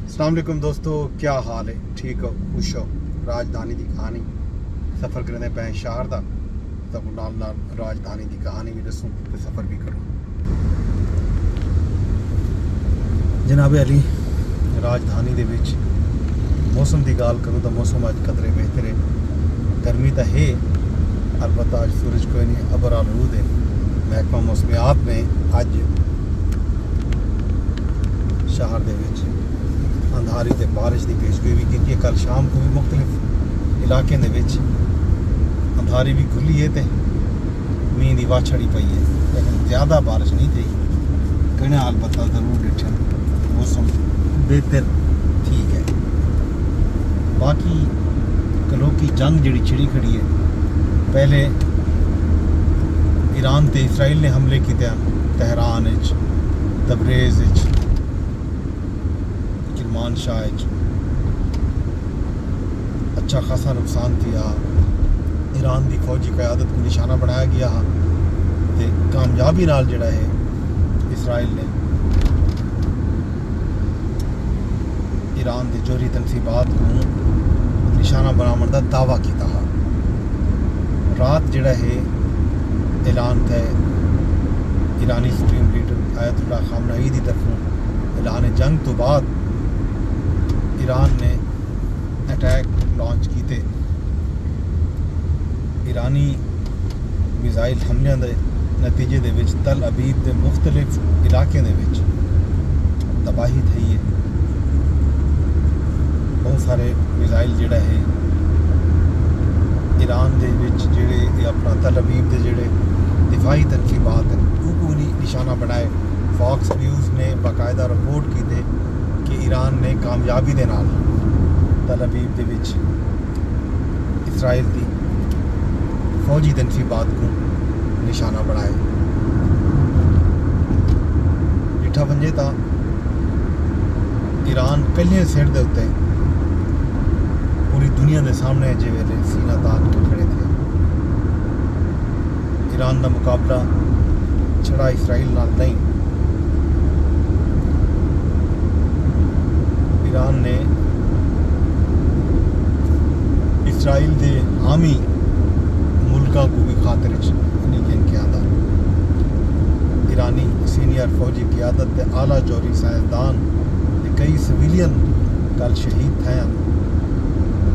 अस्सलाम वालेकुम दोस्तों, क्या हाल है? ठीक हो, खुश हो? राजधानी की कहानी सफ़र करने पे शहर का तो नाल नाल राजधानी की कहानी भी दसूँ तो सफ़र भी करूँ। जनाब अली, राजधानी दे विच मौसम की गाल करूँ तो मौसम अज कदरे बेहतर है। गर्मी तो है, अलबत्ता अज सूरज कोई नहीं, अबर आलूद है। महकमा मौसमियात ने अज शहर दे विच अंधारी ते बारिश की पेशगोई भी की। कल शाम को भी मुख्तलिफ इलाके दे विच अंधारी भी खुली है तो मींह की वाछड़ी पई है, लेकिन ज़्यादा बारिश नहीं थी। कहने अलबत्ता जरूर डिठन मौसम बेहतर ठीक है। बाकी कलो की जंग जी छिड़ी खड़ी है। पहले ईरान ते इसराइल ने हमले किए तेहरान, तबरेज़, शाह अच्छा खासा नुकसान किया। ईरान की फौजी क़यादत को निशाना बनाया गया तो कामयाबी नाल जड़ा है इसराइल ने ईरान के जोहरी तनसीबात को निशाना बनाने का दावा किया। रात जड़ा है ऐलान थे ईरानी सुप्रीम लीडर आयतुल्लाह खामनेई की तरफों ऐलान जंग तो बाद ईरान ने अटैक लॉन्च किए। ईरानी मिसाइल हमलों के नतीजे दे विच तल अबीब के मुख्तलिफ इलाकों दे विच तबाही थी है। बहुत सारे मिसाइल जड़ा है ईरान दे विच जेड़े अपना तल अबीब के जेड़े दिफाई तनकीबात हैं उनको नहीं निशाना बनाए। फॉक्स न्यूज़ ने बाकायदा रिपोर्ट की थे कि ईरान ने कामयाबी के नाल तल अबीब के विच इसराइल की फौजी तनसीबात को निशाना बनाए। डिठा वंजे तो ईरान कलियां सिर के उत्ते पूरी दुनिया के सामने अजे वेले सीना ताक के खड़े थे। ईरान का मुकाबला छड़ा इसराइल नाल नहीं, ईरान ने इसराइल के हामी मुल्कों को भी खातिर नहीं किया। ईरानी सीनियर फौजी क़यादत के आला जौहरी साइंसदान कई सिविलियन कल शहीद थे।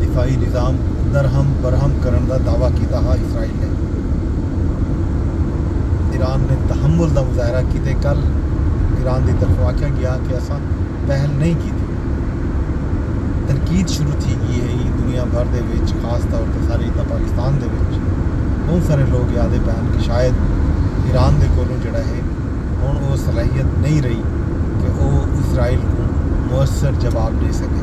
दिफाई निज़ाम दरहम बरहम करने का दावा किया इसराइल ने। ईरान ने तहम्मुल का मुजाहरा किए। कल ईरान की तरफ आख्या गया कि असा पहल नहीं की। तनकीद शुरू थी गई है दुनिया भर के विच, खास तौर पर सारे पाकिस्तान के विच बहुत सारे लोग याद पैन कि शायद ईरान के कोलों जड़ा है हुण वो सलाहियत नहीं रही कि वो इसराइल को मुअस्सर जवाब दे सके।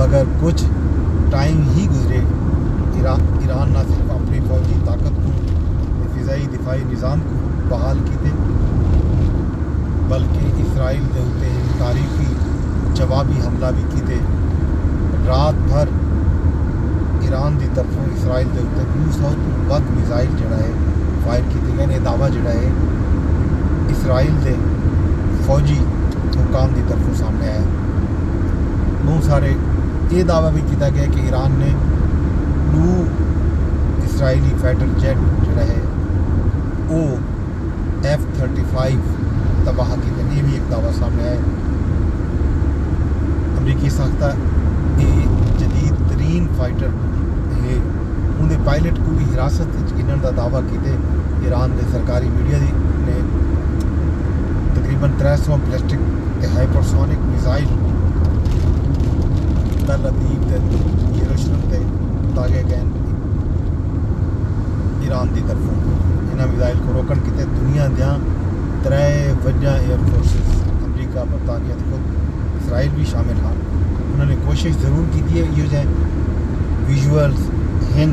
मगर कुछ टाइम ही गुजरे ईरान न सिर्फ अपनी फौजी ताकत को फ़िज़ाई दिफाई निज़ाम को बहाल किए बल्कि इसराइल के उत्ते तारीखी जवाबी हमला भी किए। रात भर ईरान की तरफों इसराइल के उत्ते 200 तो वध मिसाइल जड़ा है फायर किए गए। दावा जड़ा है इसराइल के फौजी हुकाम की तरफों सामने आया। बहुत सारे ये दावा भी किया गया कि ईरान ने 2 इसराइली फाइटर जेट जड़ा है वो F-35 तबाह की। ये भी एक दावा सामने आया। अमरीकी साख्ता जदीद तरीन फाइटर है उनके पायलट को भी हिरासत गिनने का दावा किए। ईरान के सरकारी मीडिया ने तकरीबन 300 बैलिस्टिक हाइपरसोनिक मिसाइल तल अबीब यरूशलेम से दागे गए ईरान की तरफों। इन्होंने मिसाइल को रोकने की दुनिया दियाँ 3 वजिया एयरफोर्सिस अमरीका, बरतानिया तो खुद इसराइल भी शामिल हाँ। उन्होंने कोशिश ज़रूर की है ये जो विजुअल्स हैं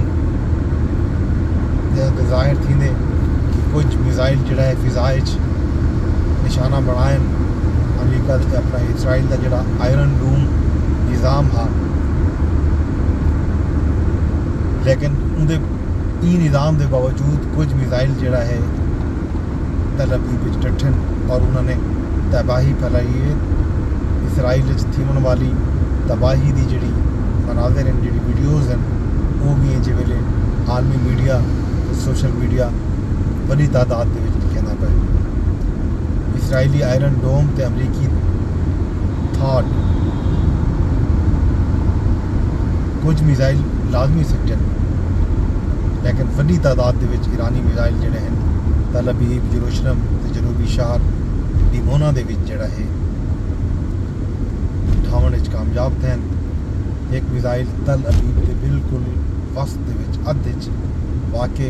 ज़ाहिर थी कि कुछ मिसाइल जड़ा है फ़िज़ा निशाना बनाए अमरीका अपना इसराइल का जड़ा आयरन डूम निज़ाम हाँ। लेकिन उनके निज़ाम के बावजूद कुछ मिसाइल जड़ा है तल अबीब डटन और उन्होंने तबाही फैलाई है। इसराइल थीवन वाली तबाही की जी मनाजर हैं, जी वीडियोज़ हैं, वो भी हैं जिस वेले आलमी मीडिया सोशल मीडिया बड़ी तादाद के लिखना पे। इसराइली आयरन डोम ते अमरीकी थाट कुछ मिसाइल लाजमी सकते हैं, लेकिन वड्डी तादाद के ईरानी मिसाइल जोड़े हैं तल अबीब यरूशलेम ते जनूबी शहर डिमोना दे विच जिहड़ा है ठावन विच कामयाब थे। एक मिसाइल तल अबीब के बिल्कुल वसत दे विच अध वाक़े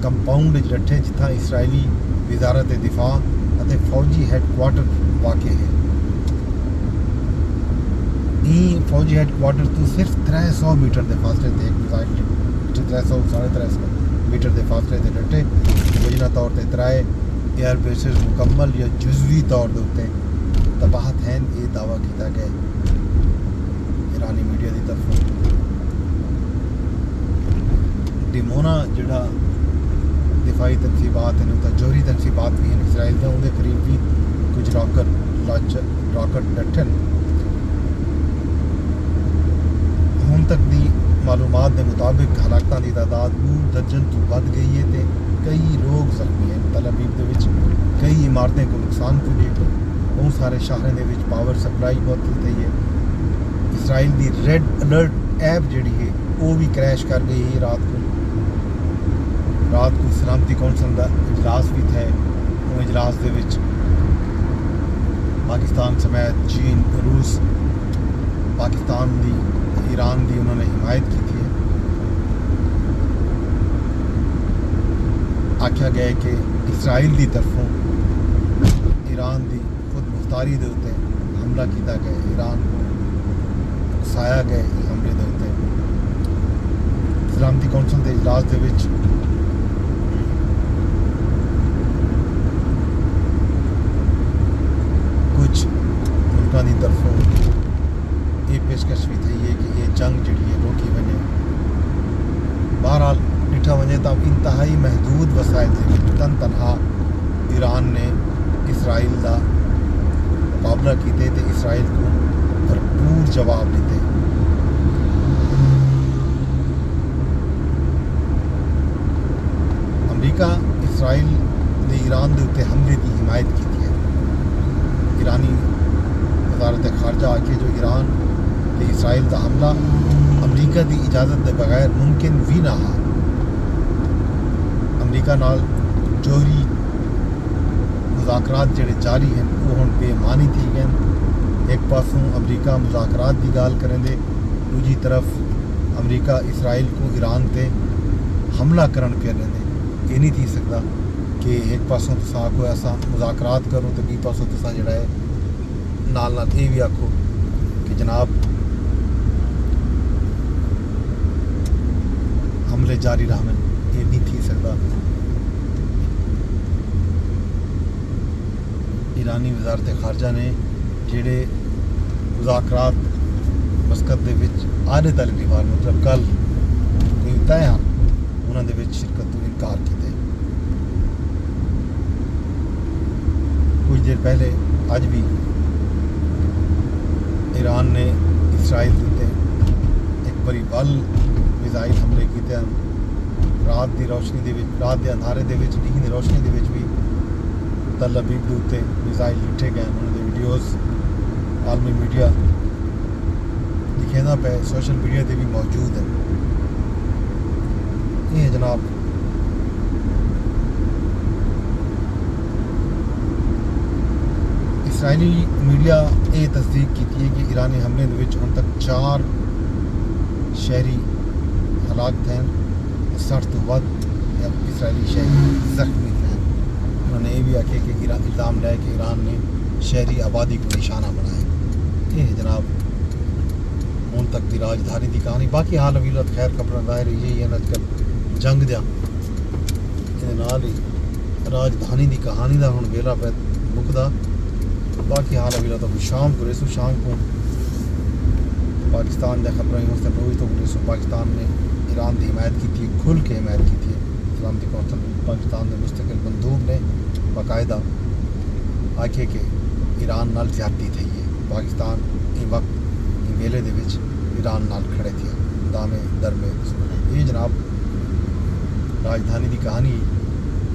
कंपाउंड विच डटे जिथा इसराइली वजारत दिफा अते फौजी हैडकुआटर वाक़े है। फौजी हैडकुआटर तो सिर्फ 300 मीटर के फासले से एक मिसाइल 300-350 मीटर के फासले से डटे मुबैना तौर पर 3 एयर बेसिस मुकम्मल या जुजवी तौर के उत्ते तबाह हैं। ये दावा किया गया ईरानी मीडिया की तरफों। डिमोना जोड़ा दिफाई तनसीबात हैं तो जोहरी तनसीबात भी हैं इसराइल के, उनके करीब भी कुछ रॉकेट डटन। ਹੁਣ तक की मालूमात के मुताबिक हलाकतां की तादाद 2 दर्जन तो बढ़ गई है तो कई लोग जख्मी हैं। तल अबीब के विच कई इमारतें को नुकसान पुजे, बहुत सारे शहरों के विच पावर सप्लाई बहुत गई है। इसराइल की रेड अलर्ट ऐप जी है वो भी क्रैश कर गई है। रात को सलामती कौंसल का इजलास भी था, वो इजलास के विच पाकिस्तान समेत चीन रूस पाकिस्तान की ईरान की उन्होंने हिमायत की थी। आख्या गया कि इसराइल की तरफों ईरान की खुद मुख्तारी के उत्ते हमला किया गया, ईरान को उकसाया गया हमले के उत्ते। सलामती कौंसल के इजलास के विच कुछ मुल्कों की तरफों ये पेशकश भी थी है कि ये जंग जी है रोकी वने। बहरहाल डिठा वने तो इंतहाई महदूद वसाइल से तनहा ईरान ने इसराइल का मुकाबला किए तो इसराइल को भरपूर जवाब दिते। अमरीका इसराइल ने ईरान के उत्ते हमले की हिमायत की है। ईरानी वजारत खारजा आके जो ईरान इसराइल का हमला अमरीका की इजाज़त के बगैर मुमकिन भी ना हा। अमरीका नाल जोहरी मुज़ाकरात जिहड़े जारी हैं वो हुण बेमानी थी गए। एक पासों अमरीका मुज़ाकरात की गाल करें दे, दूजी तरफ अमरीका इसराइल को ईरान ते हमला करन फिर दे। ये नहीं थी सकता कि एक पासों तुसां कोई ऐसा मुज़ाकरात करो तो बी पासों तुसां जिहड़ा है नाल ये भी आखो कि जनाब हमले जारी रहन। ये नहीं थी सकता। ईरानी वजारत खारजा ने जेड़े मुज़ाकरात मस्कत दे विच आने तक की बार मतलब कल कोई तय हाँ उन्होंने विच शिरकत तो इनकार किया। कुछ देर पहले आज भी ईरान ने इसराइल के एक बड़ी बल मिसाइल हमले किए हैं। रात की रोशनी के रात के अंधारे के दिन की रोशनी के भी तल अबीब के उत्ते मिसाइल लिखे गए। उन्होंने वीडियोज़ आलमी मीडिया लिखेना पे सोशल मीडिया पर भी मौजूद है। ये जनाब इसराइली मीडिया ये तस्दीक की है कि ईरानी हमले हम तक 4 शहरी हलाक थे, 60 तो वध इसराइली शहरी जख्मी थे। उन्होंने ये भी आखे कि इल्ज़ाम लाया कि ईरान ने शहरी आबादी को निशाना बनाया। ये जनाब हूँ तक की राजधानी की कहानी। बाकी हाल अवीलत खैर खबर ज़ाहिर यही है अजकल जंग दिया ही राजधानी की कहानी का हूँ वेला पै मुकदा। बाकी हाल अवीलत तो शाम को रेसू शाम को पाकिस्तान की खबर उस रोज़ तो रेसू पाकिस्तान ने ईरान की हिमायत की थी, खुल के हिमायत की थी। सलामती कौंसल पाकिस्तान के मुस्तकिल बंदूक ने باقاعدہ آکھے کہ ایران نال زیادتی تھی ہے پاکستان ان وقت ان ویلے دے وچ ایران نال کھڑے تھے دامے درمے یہ جناب راجدھانی دی کہانی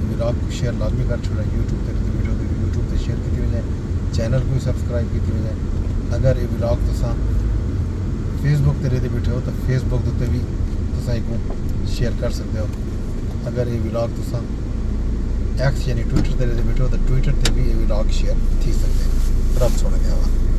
ولاگ کو شیئر لازمی کر چھوڑا یوٹیوب تے ویڈیو تے یوٹیوب تے شیئر کیتی وجے چینل کو سبسکرائب کیتی وجے اگر یہ ولاگ تساں فیس بک تے رہتے بیٹھے ہو تو فیس بک تے بھی تساں کو شیئر کر سکتے ہو اگر یہ ولاگ تساں ایکس یعنی ٹویٹر تے رہتے بیٹھے ہو تو ٹویٹر تے بھی یہ ولاگ شیئر تھی سکتے رب سونے دے حوالے